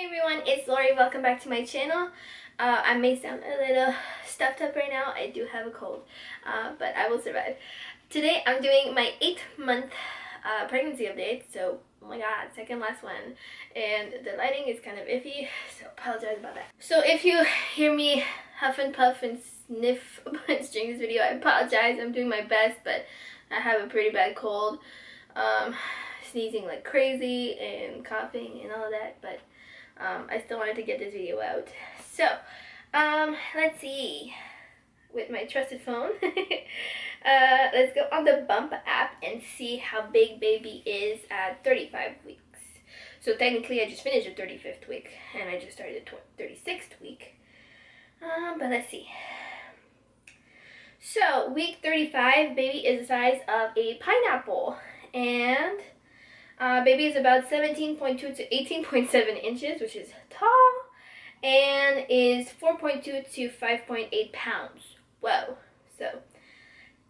everyone, it's Lori. Welcome back to my channel. I may sound a little stuffed up right now. I do have a cold, but I will survive. Today I'm doing my 8th-month pregnancy update. So, oh my god, second last one. And the lighting is kind of iffy, so apologize about that. So if you hear me huff and puff and sniff a bunch during this video, I apologize. I'm doing my best, but I have a pretty bad cold. Sneezing like crazy and coughing and all of that, but I still wanted to get this video out. So, let's see. With my trusted phone, let's go on the Bump app and see how big baby is at 35 weeks. So technically I just finished the 35th week and I just started the 36th week. But let's see. So, week 35, baby is the size of a pineapple. And baby is about 17.2 to 18.7 inches, which is tall, and is 4.2 to 5.8 pounds. Whoa. So,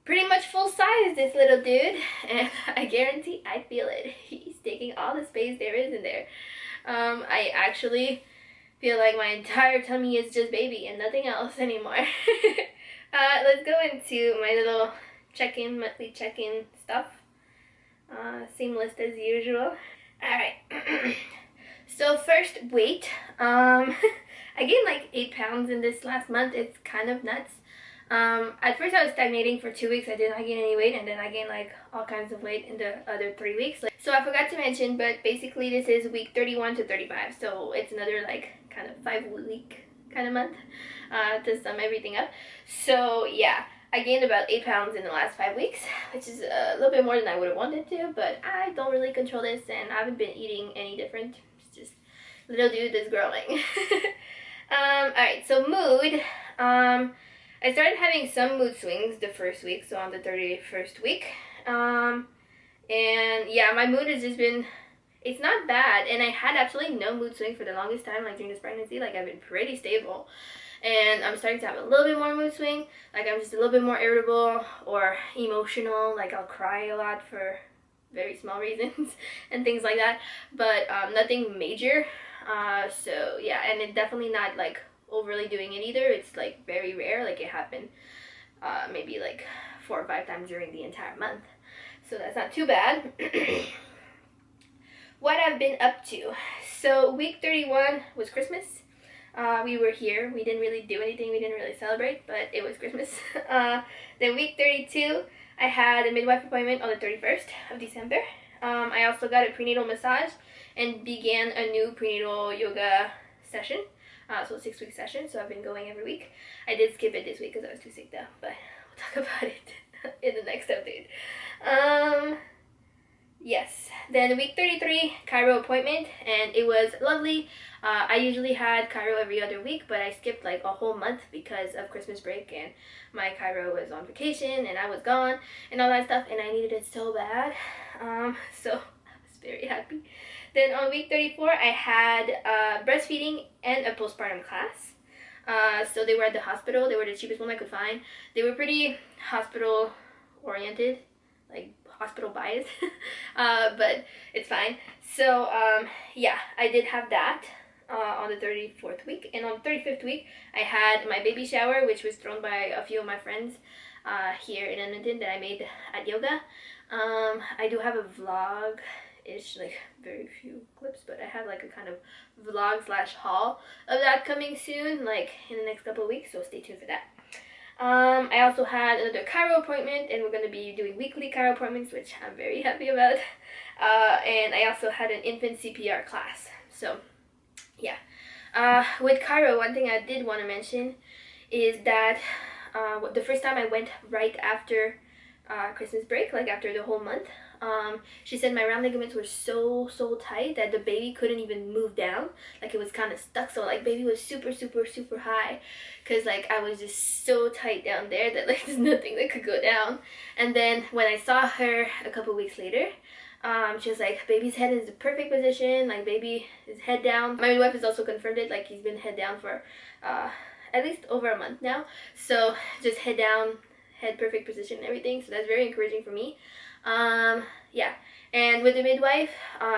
pretty much full size, this little dude, and I guarantee I feel it. He's taking all the space there is in there. I actually feel like my entire tummy is just baby and nothing else anymore. Let's go into my little check-in, monthly check-in stuff. Same list as usual. Alright. So first, weight. I gained like 8 pounds in this last month. It's kind of nuts. At first I was stagnating for 2 weeks. I did not gain any weight, and then I gained like all kinds of weight in the other 3 weeks. So I forgot to mention, but basically this is week 31 to 35. So it's another like kind of 5-week kind of month to sum everything up. So yeah. I gained about 8 pounds in the last 5 weeks, which is a little bit more than I would have wanted to, but I don't really control this, and I haven't been eating any different. It's just little dude is growing. Alright, so mood. I started having some mood swings the first week, so on the 31st week. And yeah, my mood has just been, it's not bad, and I had absolutely no mood swing for the longest time, like during this pregnancy. Like, I've been pretty stable. And I'm starting to have a little bit more mood swing. Like, I'm just a little bit more irritable or emotional. Like, I'll cry a lot for very small reasons and things like that. But nothing major. So, yeah. And it's definitely not, like, overly doing it either. It's, like, very rare. Like, it happened maybe, like, 4 or 5 times during the entire month. So, that's not too bad. What I've been up to. So, week 31 was Christmas. We were here. We didn't really do anything. We didn't really celebrate, but it was Christmas. Then week 32, I had a midwife appointment on the 31st of December. I also got a prenatal massage and began a new prenatal yoga session. So a 6-week session, so I've been going every week. I did skip it this week because I was too sick though, but we'll talk about it in the next update. Yes, then week 33, chiro appointment, and it was lovely. I usually had chiro every other week, but I skipped like a whole month because of Christmas break, and my chiro was on vacation and I was gone and all that stuff, and I needed it so bad. So I was very happy. Then on week 34, I had breastfeeding and a postpartum class. So they were at the hospital. They were the cheapest one I could find. They were pretty hospital oriented, like hospital bias, but it's fine. So yeah, I did have that on the 34th week, and on the 35th week I had my baby shower, which was thrown by a few of my friends here in Edmonton that I made at yoga. I do have a vlog-ish, like very few clips, but I have like a kind of vlog / haul of that coming soon, like in the next couple of weeks, so stay tuned for that. I also had another chiro appointment, and we're going to be doing weekly chiro appointments, which I'm very happy about. And I also had an infant CPR class. So, yeah. With chiro, one thing I did want to mention is that the first time I went right after Christmas break, like after the whole month, she said my round ligaments were so tight that the baby couldn't even move down. Like, it was kind of stuck, so like baby was super high, because like I was just so tight down there that like there's nothing that could go down. And then when I saw her a couple weeks later, she was like, baby's head is the perfect position, like baby is head down. My midwife has also confirmed it, like he's been head down for at least over a month now. So just head down, head perfect position and everything, so that's very encouraging for me. yeah. And with the midwife,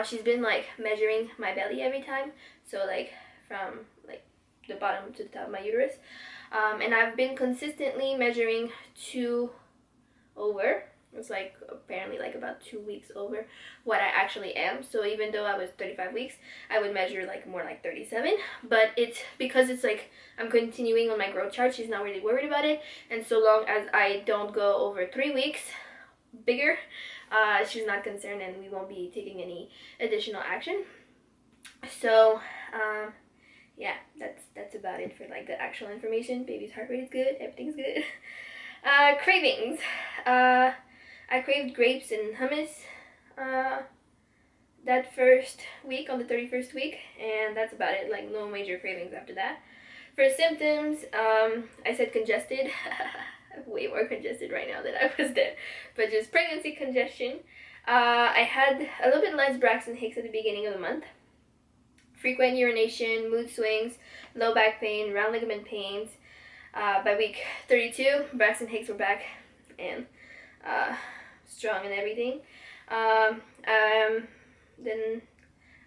she's been like measuring my belly every time. So like from like the bottom to the top of my uterus. And I've been consistently measuring 2 over. It's like apparently like about 2 weeks over what I actually am. So even though I was 35 weeks, I would measure like more like 37. But it's because it's like I'm continuing on my growth chart. She's not really worried about it. And so long as I don't go over 3 weeks bigger, she's not concerned, and we won't be taking any additional action. So yeah, that's about it for like the actual information. Baby's heart rate is good. Everything's good. Cravings. I craved grapes and hummus that first week, on the 31st week, and that's about it. Like no major cravings after that. For symptoms, I said congested. I'm way more congested right now than I was then, but just pregnancy congestion. I had a little bit less Braxton Hicks at the beginning of the month. Frequent urination, mood swings, low back pain, round ligament pains. By week 32, Braxton Hicks were back and strong and everything. Then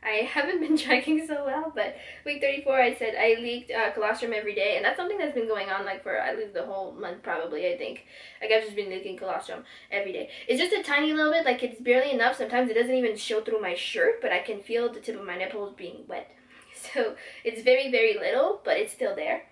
I haven't been tracking so well, but week 34 I said I leaked colostrum every day, and that's something that's been going on like for at least the whole month probably, I think. Like I've just been leaking colostrum every day. It's just a tiny little bit, like it's barely enough. Sometimes it doesn't even show through my shirt, but I can feel the tip of my nipples being wet. So it's very, very little, but it's still there.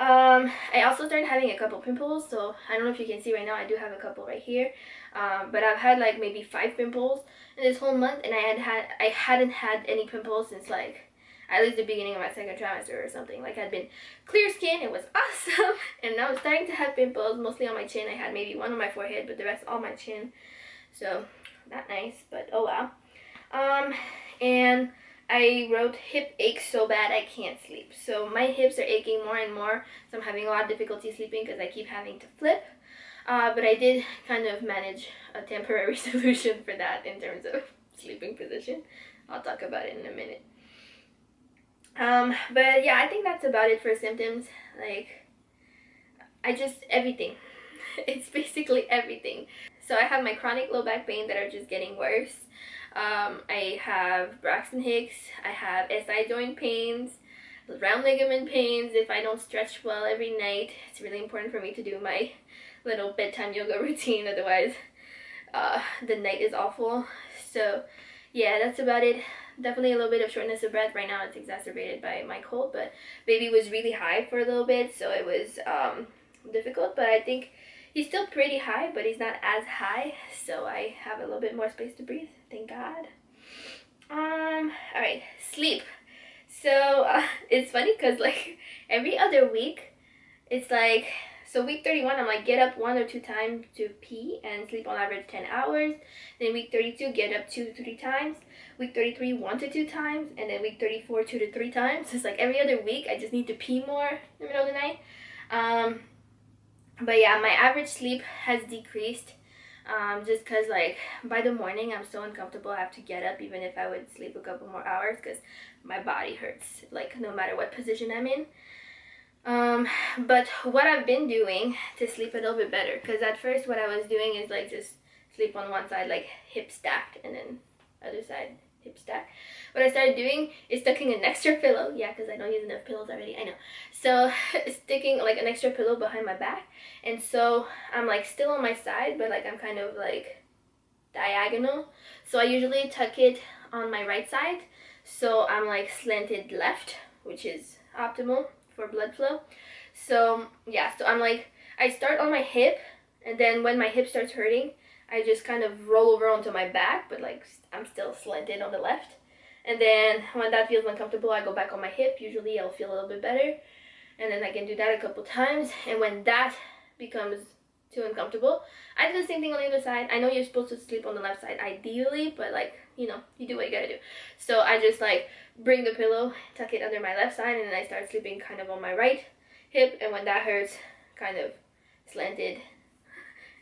I also started having a couple pimples, so I don't know if you can see right now, I do have a couple right here. But I've had like maybe 5 pimples in this whole month, and I hadn't had any pimples since like at least the beginning of my 2nd trimester or something. Like I'd been clear skin, it was awesome, and now I'm starting to have pimples, mostly on my chin. I had maybe 1 on my forehead, but the rest on my chin. So not nice, but oh well. And I wrote hip aches so bad I can't sleep. So my hips are aching more and more, so I'm having a lot of difficulty sleeping because I keep having to flip. But I did kind of manage a temporary solution for that in terms of sleeping position. I'll talk about it in a minute. But yeah, I think that's about it for symptoms. Like, everything. It's basically everything. So I have my chronic low back pain that are just getting worse. I have Braxton Hicks, I have SI joint pains, round ligament pains if I don't stretch well every night. It's really important for me to do my little bedtime yoga routine, otherwise the night is awful. So yeah, that's about it. Definitely a little bit of shortness of breath. Right now it's exacerbated by my cold, but baby was really high for a little bit, so it was difficult, but I think he's still pretty high, but he's not as high, so I have a little bit more space to breathe, thank God. Alright, sleep. So it's funny because like every other week it's like, so week 31 I'm like get up 1 or 2 times to pee and sleep on average 10 hours. Then week 32 get up 2 to 3 times. Week 33 1 to 2 times, and then week 34 2 to 3 times. So it's like every other week I just need to pee more in the middle of the night. But yeah, my average sleep has decreased just because like by the morning I'm so uncomfortable. I have to get up even if I would sleep a couple more hours because my body hurts like no matter what position I'm in. But what I've been doing to sleep a little bit better, because at first what I was doing is like just sleep on one side like hip stacked and then other side hip stacked. What I started doing is sticking an extra pillow, yeah, because I don't use enough pillows already, I know. So sticking like an extra pillow behind my back, and so I'm like still on my side, but like I'm kind of like diagonal. So I usually tuck it on my right side, so I'm like slanted left, which is optimal for blood flow. So yeah, so I'm like, I start on my hip, and then when my hip starts hurting, I just kind of roll over onto my back, but like I'm still slanted on the left. And then when that feels uncomfortable, I go back on my hip. Usually I'll feel a little bit better. And then I can do that a couple times. And when that becomes too uncomfortable, I do the same thing on the other side. I know you're supposed to sleep on the left side ideally, but like, you know, you do what you gotta do. So I just like bring the pillow, tuck it under my left side, and then I start sleeping kind of on my right hip. And when that hurts, kind of slanted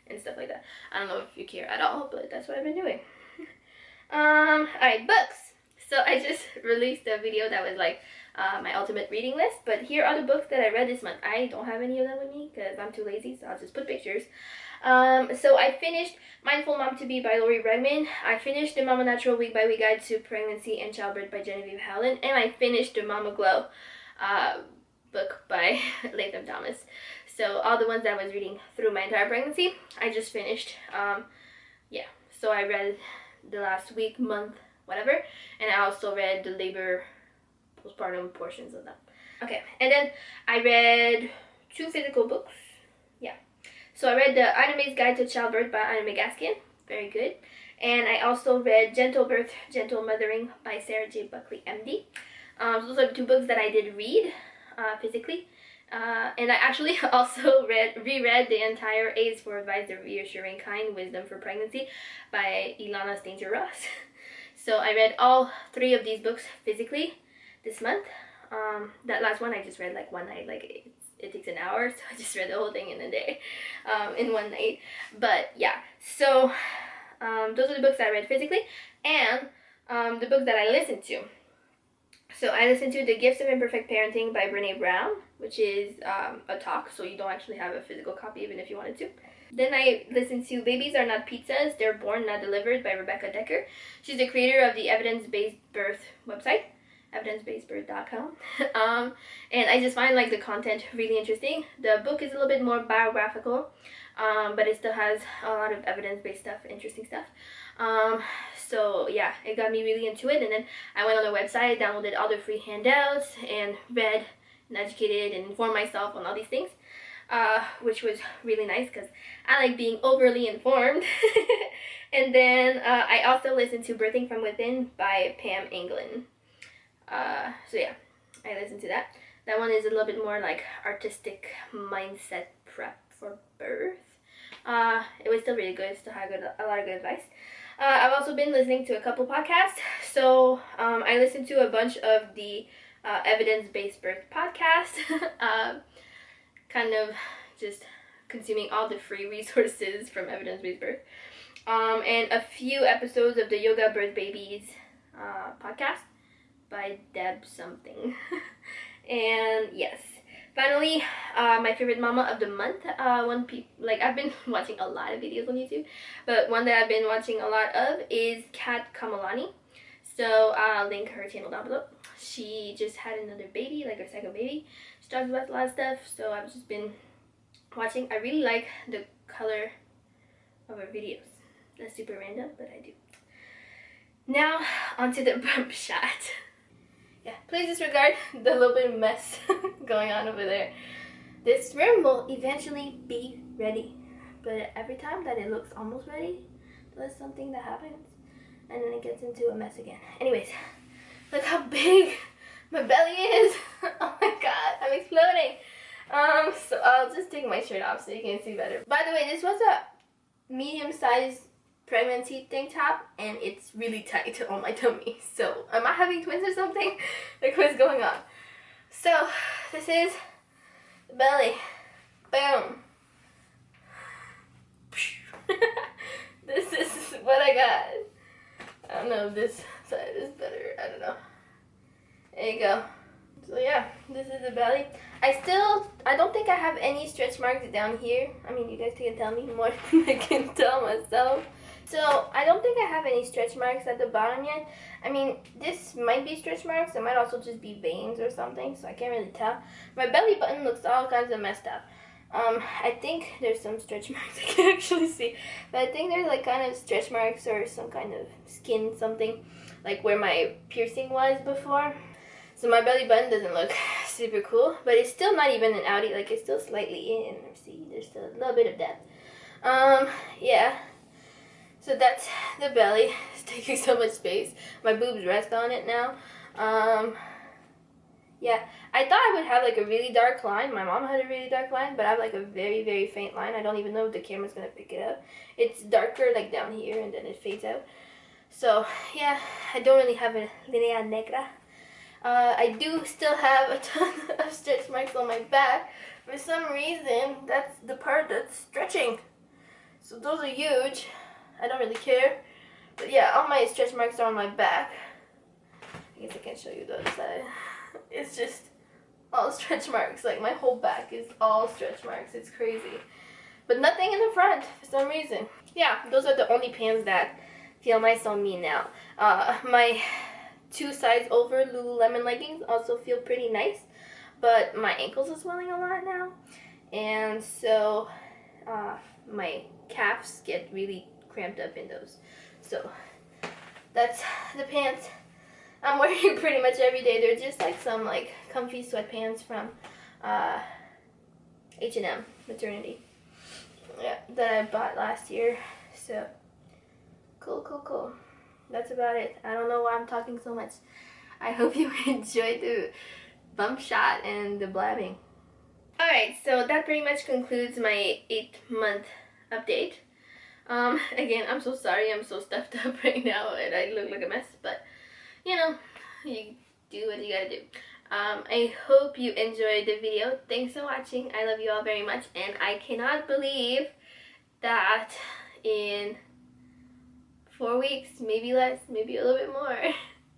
and stuff like that. I don't know if you care at all, but that's what I've been doing. Alright, books. So I just released a video that was like my ultimate reading list, but here are the books that I read this month. I don't have any of them with me because I'm too lazy, so I'll just put pictures. So I finished Mindful Mom to Be by Lori Bregman. I finished the Mama Natural Week by Week Guide to Pregnancy and Childbirth by Genevieve Howland, and I finished the Mama Glow book by Latham Thomas. So all the ones that I was reading through my entire pregnancy, I just finished. Yeah, so I read the last week, month, whatever, and I also read the labor postpartum portions of them. Okay, and then I read 2 physical books. Yeah, so I read the Anime's Guide to Childbirth by Anime Gaskin, very good, and I also read Gentle Birth, Gentle Mothering by Sarah J. Buckley, MD. So those are the 2 books that I did read physically. And I actually also reread the entire A's for Advice, the Reassuring Kind, Wisdom for Pregnancy by Ilana Stanger-Ross. So I read all 3 of these books physically this month. That last one I just read like one night, like it takes an hour, so I just read the whole thing in a day, in one night. But yeah, so those are the books I read physically, and the book that I listened to. So I listened to The Gifts of Imperfect Parenting by Brené Brown, which is a talk, so you don't actually have a physical copy even if you wanted to. Then I listened to Babies Are Not Pizzas, They're Born Not Delivered by Rebecca Dekker. She's the creator of the Evidence-Based Birth website, evidencebasedbirth.com. And I just find like the content really interesting. The book is a little bit more biographical, but it still has a lot of evidence-based stuff, interesting stuff. So yeah, it got me really into it, and then I went on the website, downloaded all the free handouts, and read and educated and informed myself on all these things, which was really nice because I like being overly informed. And then I also listened to Birthing from Within by Pam Anglin. So yeah, I listened to that. That one is a little bit more like artistic mindset prep for birth. It was still really good. Still had a lot of good advice. I've also been listening to a couple podcasts. So I listened to a bunch of the evidence-based birth podcasts. Kind of just consuming all the free resources from evidence-based birth. And a few episodes of the Yoga Birth Babies podcast by Deb something. And yes, finally, my favorite mama of the month. I've been watching a lot of videos on YouTube, but one that I've been watching a lot of is Kat Kamalani. So I'll link her channel down below. She just had another baby, like her second baby. She talks about a lot of stuff, so I've just been watching. I really like the color of her videos. That's super random, but I do. Now onto the bump shot. Yeah, please disregard the little bit of mess going on over there. This room will eventually be ready, but every time that it looks almost ready, there's something that happens, and then it gets into a mess again. Anyways, look how big my belly is. Oh my god, I'm exploding. So I'll just take my shirt off so you can see better. By the way, this was a medium-sized pregnancy tank top, and it's really tight on my tummy. So am I having twins or something? Like, what's going on? So this is the belly. Boom. This is what I got. I don't know if this side is better. I don't know. There you go. So yeah, this is the belly. I don't think I have any stretch marks down here. I mean, you guys can tell me more than I can tell myself. So I don't think I have any stretch marks at the bottom yet. I mean, this might be stretch marks. It might also just be veins or something, so I can't really tell. My belly button looks all kinds of messed up. I think there's some stretch marks I can actually see. But I think there's like kind of stretch marks or some kind of skin something, like where my piercing was before. So my belly button doesn't look super cool, but it's still not even an outie. Like, it's still slightly in. See, there's still a little bit of depth. Yeah. So that's the belly. It's taking so much space. My boobs rest on it now. Yeah, I thought I would have like a really dark line. My mom had a really dark line, but I have like a very, very faint line. I don't even know if the camera's gonna pick it up. It's darker like down here, and then it fades out. So yeah, I don't really have a linea negra. I do still have a ton of stretch marks on my back. For some reason, that's the part that's stretching. So those are huge. I don't really care. But yeah, all my stretch marks are on my back. I guess I can show you the other side. It's just all stretch marks. Like my whole back is all stretch marks. It's crazy. But nothing in the front for some reason. Yeah, those are the only pants that feel nice on me now. My 2 size over Lululemon leggings also feel pretty nice, but my ankles are swelling a lot now, and so my calves get really cramped up in those. So that's the pants I'm wearing pretty much every day. They're just like some like comfy sweatpants from H&M maternity. Yeah, that I bought last year. So cool. That's about it. I don't know why I'm talking so much. I hope you enjoyed the bump shot and the blabbing. Alright, so that pretty much concludes my 8-month update. Again, I'm so sorry I'm so stuffed up right now and I look like a mess, but you know, you do what you gotta do. I hope you enjoyed the video. Thanks for watching. I love you all very much, and I cannot believe that in 4 weeks, maybe less, maybe a little bit more,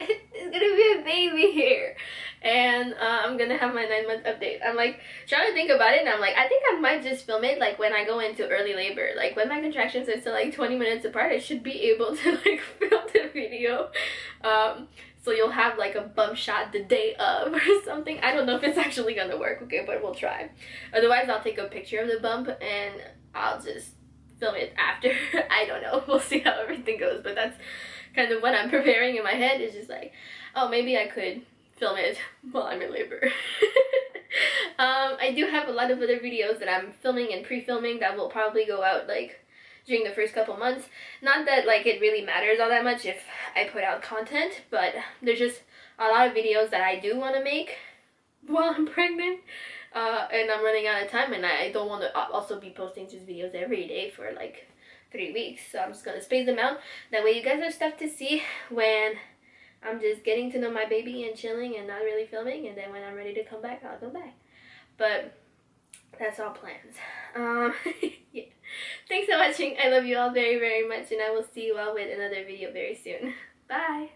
it's gonna be a baby here, and I'm gonna have my 9-month update. I'm like trying to think about it, and I'm like, I think I might just film it like when I go into early labor, like when my contractions are still like 20 minutes apart. I should be able to like film the video, so you'll have like a bump shot the day of or something. I don't know if it's actually gonna work, okay, but we'll try. Otherwise, I'll take a picture of the bump and I'll just film it after. I don't know, we'll see how everything goes, but that's kind of what I'm preparing in my head. Is just like, oh, maybe I could film it while I'm in labor. I do have a lot of other videos that I'm filming and pre-filming that will probably go out like during the first couple months. Not that like it really matters all that much if I put out content, but there's just a lot of videos that I do want to make while I'm pregnant, and I'm running out of time, and I don't want to also be posting just videos every day for like 3 weeks, so I'm just gonna space them out. That way you guys have stuff to see when I'm just getting to know my baby and chilling and not really filming, and then when I'm ready to come back, I'll come back. But that's all plans. Yeah. Thanks for watching. I love you all very, very much, and I will see you all with another video very soon. Bye!